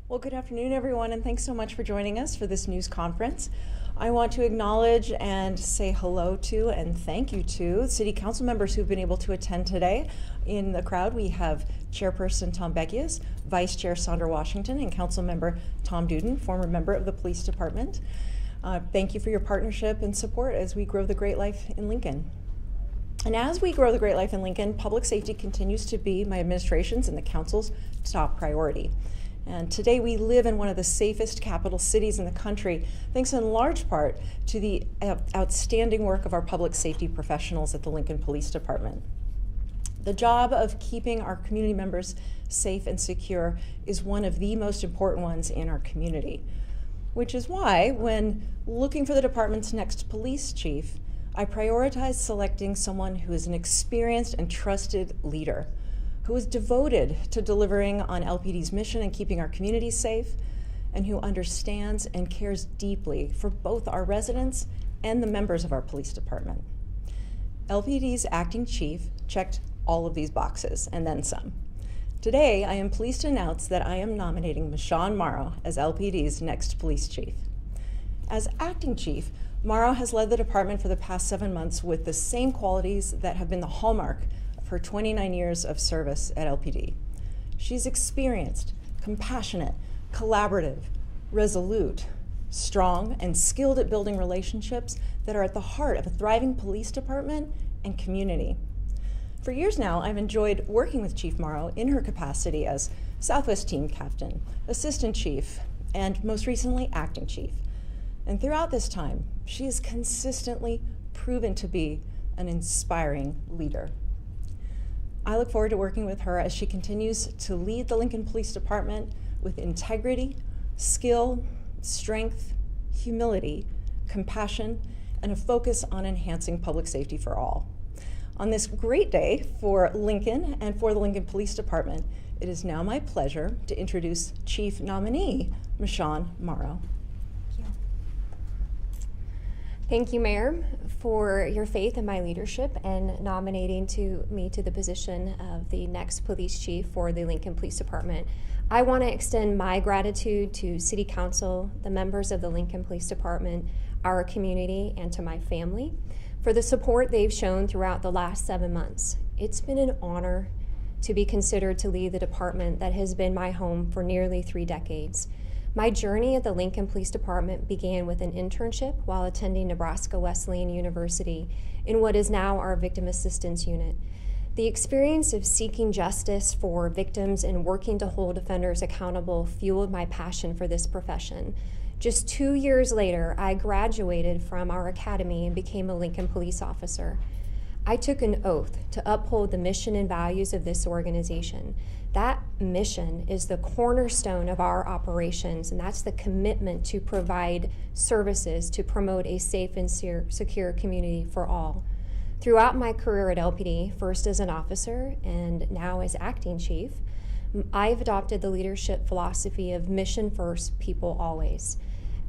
Well, good afternoon, everyone, and thanks so much for joining us for this news conference. I want to acknowledge and say hello to and thank you to City Council members who've been able to attend today. In the crowd, we have Chairperson Tom Beckius, Vice Chair Sandra Washington, and Council Member Tom Duden, former member of the Police Department. Thank you for your partnership and support as we grow the great life in Lincoln. And as we grow the great life in Lincoln, public safety continues to be my administration's and the council's top priority. And today we live in one of the safest capital cities in the country, thanks in large part to the outstanding work of our public safety professionals at the Lincoln Police Department. The job of keeping our community members safe and secure is one of the most important ones in our community, which is why when looking for the department's next police chief, I prioritized selecting someone who is an experienced and trusted leader, who is devoted to delivering on LPD's mission and keeping our communities safe, and who understands and cares deeply for both our residents and the members of our police department. LPD's acting chief checked all of these boxes and then some. Today, I am pleased to announce that I am nominating Michonne Morrow as LPD's next police chief. As acting chief, Morrow has led the department for the past 7 months with the same qualities that have been the hallmark of her 29 years of service at LPD. She's experienced, compassionate, collaborative, resolute, strong, and skilled at building relationships that are at the heart of a thriving police department and community. For years now, I've enjoyed working with Chief Morrow in her capacity as Southwest Team Captain, Assistant Chief, and most recently, Acting Chief. And throughout this time, she has consistently proven to be an inspiring leader. I look forward to working with her as she continues to lead the Lincoln Police Department with integrity, skill, strength, humility, compassion, and a focus on enhancing public safety for all. On this great day for Lincoln and for the Lincoln Police Department, it is now my pleasure to introduce Chief Nominee Michonne Morrow. Thank you, Mayor, for your faith in my leadership and nominating me to the position of the next police chief for the Lincoln Police Department. I want to extend my gratitude to City Council, the members of the Lincoln Police Department, our community, and to my family for the support they've shown throughout the last 7 months. It's been an honor to be considered to lead the department that has been my home for nearly 3 decades. My journey at the Lincoln Police Department began with an internship while attending Nebraska Wesleyan University in what is now our Victim Assistance Unit. The experience of seeking justice for victims and working to hold offenders accountable fueled my passion for this profession. Just 2 years later, I graduated from our academy and became a Lincoln police officer. I took an oath to uphold the mission and values of this organization. That mission is the cornerstone of our operations, and that's the commitment to provide services to promote a safe and secure community for all. Throughout my career at LPD, first as an officer and now as acting chief, I've adopted the leadership philosophy of mission first, people always.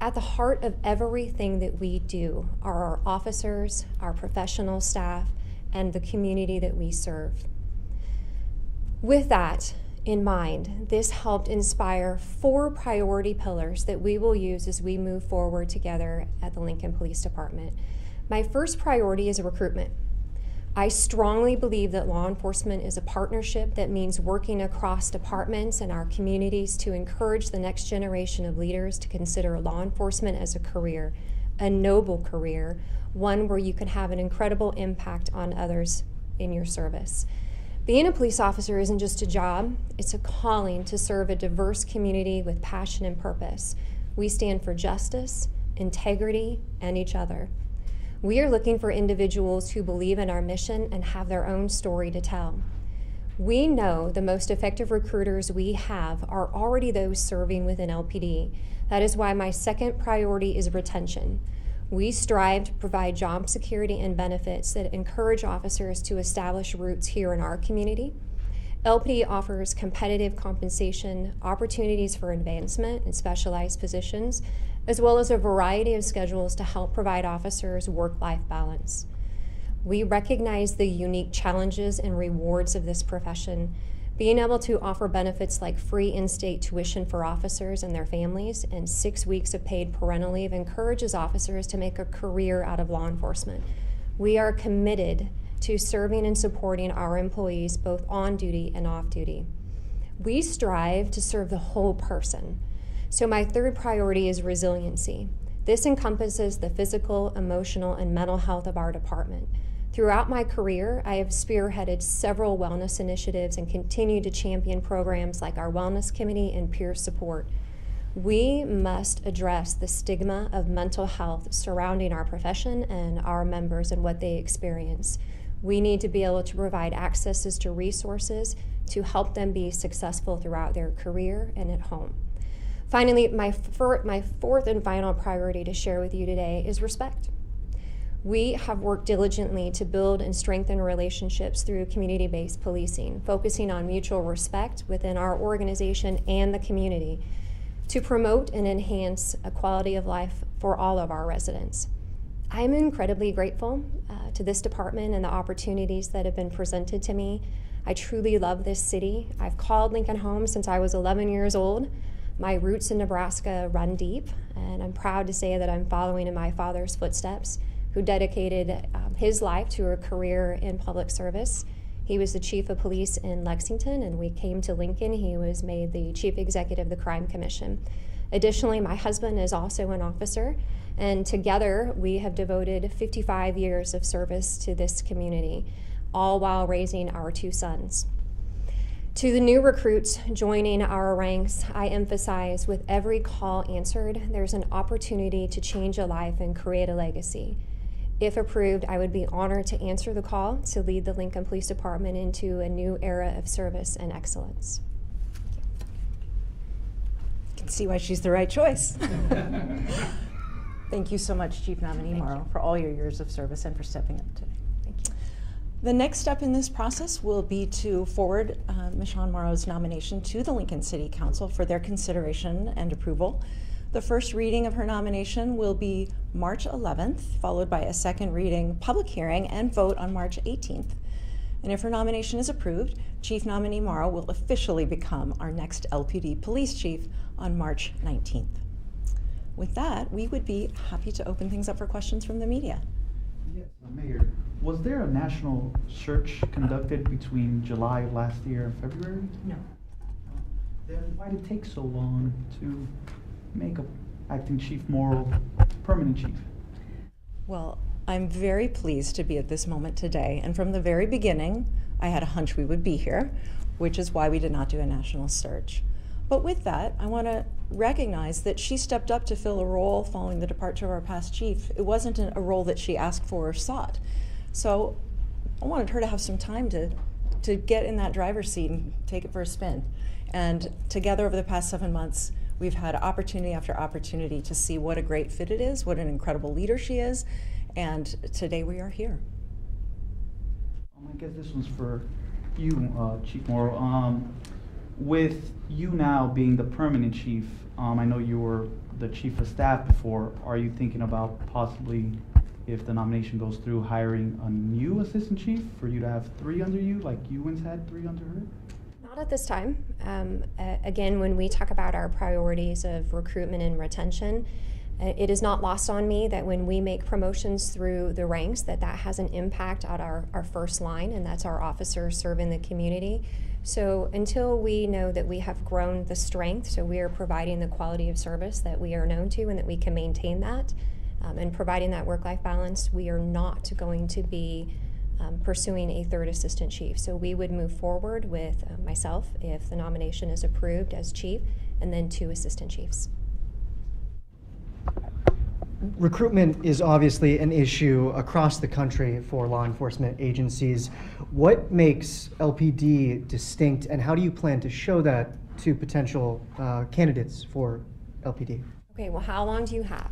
At the heart of everything that we do are our officers, our professional staff, and the community that we serve. With that in mind, this helped inspire 4 priority pillars that we will use as we move forward together at the Lincoln Police Department. My first priority is recruitment. I strongly believe that law enforcement is a partnership that means working across departments and our communities to encourage the next generation of leaders to consider law enforcement as a career, a noble career, one where you can have an incredible impact on others in your service. Being a police officer isn't just a job, it's a calling to serve a diverse community with passion and purpose. We stand for justice, integrity, and each other. We are looking for individuals who believe in our mission and have their own story to tell. We know the most effective recruiters we have are already those serving within LPD. That is why my second priority is retention. We strive to provide job security and benefits that encourage officers to establish roots here in our community. LPD offers competitive compensation, opportunities for advancement in specialized positions, as well as a variety of schedules to help provide officers work-life balance. We recognize the unique challenges and rewards of this profession, Being able to offer benefits like free in-state tuition for officers and their families and 6 weeks of paid parental leave encourages officers to make a career out of law enforcement. We are committed to serving and supporting our employees both on duty and off duty. We strive to serve the whole person. So my third priority is resiliency. This encompasses the physical, emotional, and mental health of our department. Throughout my career, I have spearheaded several wellness initiatives and continue to champion programs like our Wellness Committee and peer support. We must address the stigma of mental health surrounding our profession and our members and what they experience. We need to be able to provide access to resources to help them be successful throughout their career and at home. Finally, my fourth and final priority to share with you today is respect. We have worked diligently to build and strengthen relationships through community-based policing, focusing on mutual respect within our organization and the community to promote and enhance a quality of life for all of our residents. I'm incredibly grateful to this department and the opportunities that have been presented to me. I truly love this city. I've called Lincoln home since I was 11 years old. My roots in Nebraska run deep, and I'm proud to say that I'm following in my father's footsteps, who dedicated his life to a career in public service. He was the chief of police in Lexington, and we came to Lincoln. He was made the chief executive of the Crime Commission. Additionally, my husband is also an officer, and together we have devoted 55 years of service to this community, all while raising our 2 sons. To the new recruits joining our ranks, I emphasize with every call answered, there's an opportunity to change a life and create a legacy. If approved, I would be honored to answer the call to lead the Lincoln Police Department into a new era of service and excellence. You can see why she's the right choice. Thank you so much, Chief Nominee Morrow, for all your years of service and for stepping up today. Thank you. The next step in this process will be to forward Ms. Shawn Morrow's nomination to the Lincoln City Council for their consideration and approval. The first reading of her nomination will be March 11th, followed by a second reading, public hearing, and vote on March 18th. And if her nomination is approved, Chief Nominee Morrow will officially become our next LPD Police Chief on March 19th. With that, we would be happy to open things up for questions from the media. Yes, Mayor, was there a national search conducted between July of last year and February? No. Then why did it take so long to make a acting chief Morrow permanent chief? Well, I'm very pleased to be at this moment today, and from the very beginning, I had a hunch we would be here, which is why we did not do a national search. But with that, I want to recognize that she stepped up to fill a role following the departure of our past chief. It wasn't a role that she asked for or sought. So I wanted her to have some time to get in that driver's seat and take it for a spin. And together over the past 7 months, we've had opportunity after opportunity to see what a great fit it is, what an incredible leader she is, and today we are here. I guess this one's for you, Chief Morrow. With you now being the permanent chief, I know you were the chief of staff before. Are you thinking about possibly, if the nomination goes through, hiring a new assistant chief for you to have 3 under you, like you once had 3 under her? Not at this time. Again, when we talk about our priorities of recruitment and retention, it is not lost on me that when we make promotions through the ranks, that has an impact on our first line, and that's our officers serving the community. So until we know that we have grown the strength, so we are providing the quality of service that we are known to and that we can maintain that, and providing that work-life balance, we are not going to be pursuing a 3rd assistant chief. So we would move forward with myself if the nomination is approved as chief, and then 2 assistant chiefs. Recruitment is obviously an issue across the country for law enforcement agencies. What makes LPD distinct, and how do you plan to show that to potential candidates for LPD? Okay, well, how long do you have?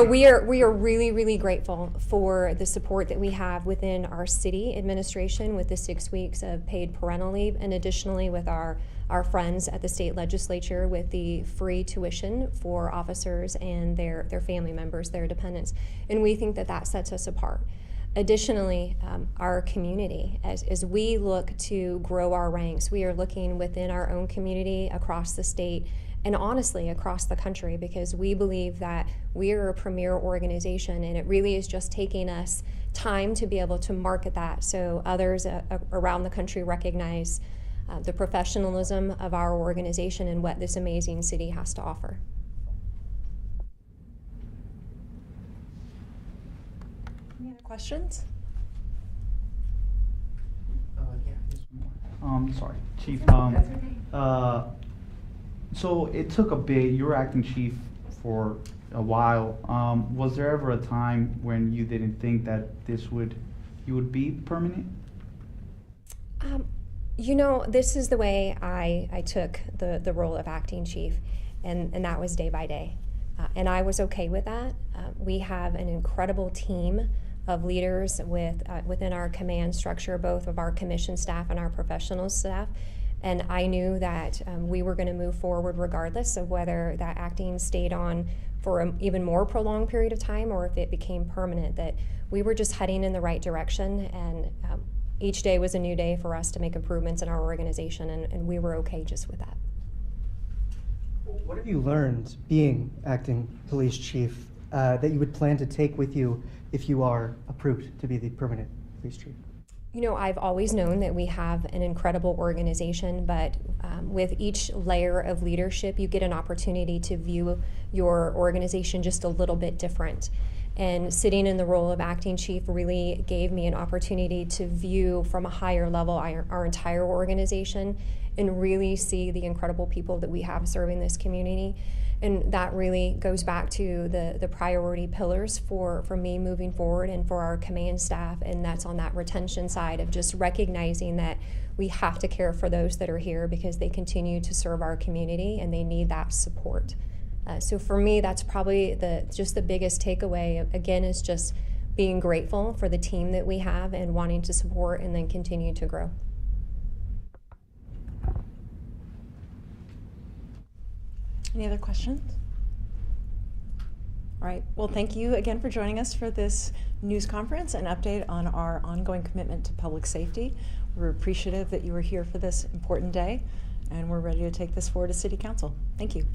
We are really, really grateful for the support that we have within our city administration with the 6 weeks of paid parental leave, and additionally with our friends at the state legislature with the free tuition for officers and their family members, their dependents. And we think that sets us apart. Additionally, our community, as we look to grow our ranks, we are looking within our own community, across the state, and honestly across the country, because we believe that we are a premier organization, and it really is just taking us time to be able to market that so others around the country recognize the professionalism of our organization and what this amazing city has to offer. Any other questions? Yeah, just one more. Sorry, Chief. So it took a bit. You were acting chief for a while. Was there ever a time when you didn't think that you would be permanent? You know, this is the way I took the role of acting chief, and that was day by day. And I was okay with that. We have an incredible team of leaders within our command structure, both of our commission staff and our professional staff. And I knew that we were going to move forward regardless of whether that acting stayed on for an even more prolonged period of time or if it became permanent, that we were just heading in the right direction, and each day was a new day for us to make improvements in our organization, and we were okay just with that. What have you learned being acting police chief that you would plan to take with you if you are approved to be the permanent police chief? You know, I've always known that we have an incredible organization, but with each layer of leadership, you get an opportunity to view your organization just a little bit different. And sitting in the role of acting chief really gave me an opportunity to view from a higher level our entire organization and really see the incredible people that we have serving this community. And that really goes back to the priority pillars for me moving forward and for our command staff, and that's on that retention side of just recognizing that we have to care for those that are here because they continue to serve our community and they need that support. So for me, that's probably just the biggest takeaway, again, is just being grateful for the team that we have and wanting to support and then continue to grow. Any other questions? All right, well, thank you again for joining us for this news conference and update on our ongoing commitment to public safety. We're appreciative that you were here for this important day, and we're ready to take this forward to City Council. Thank you.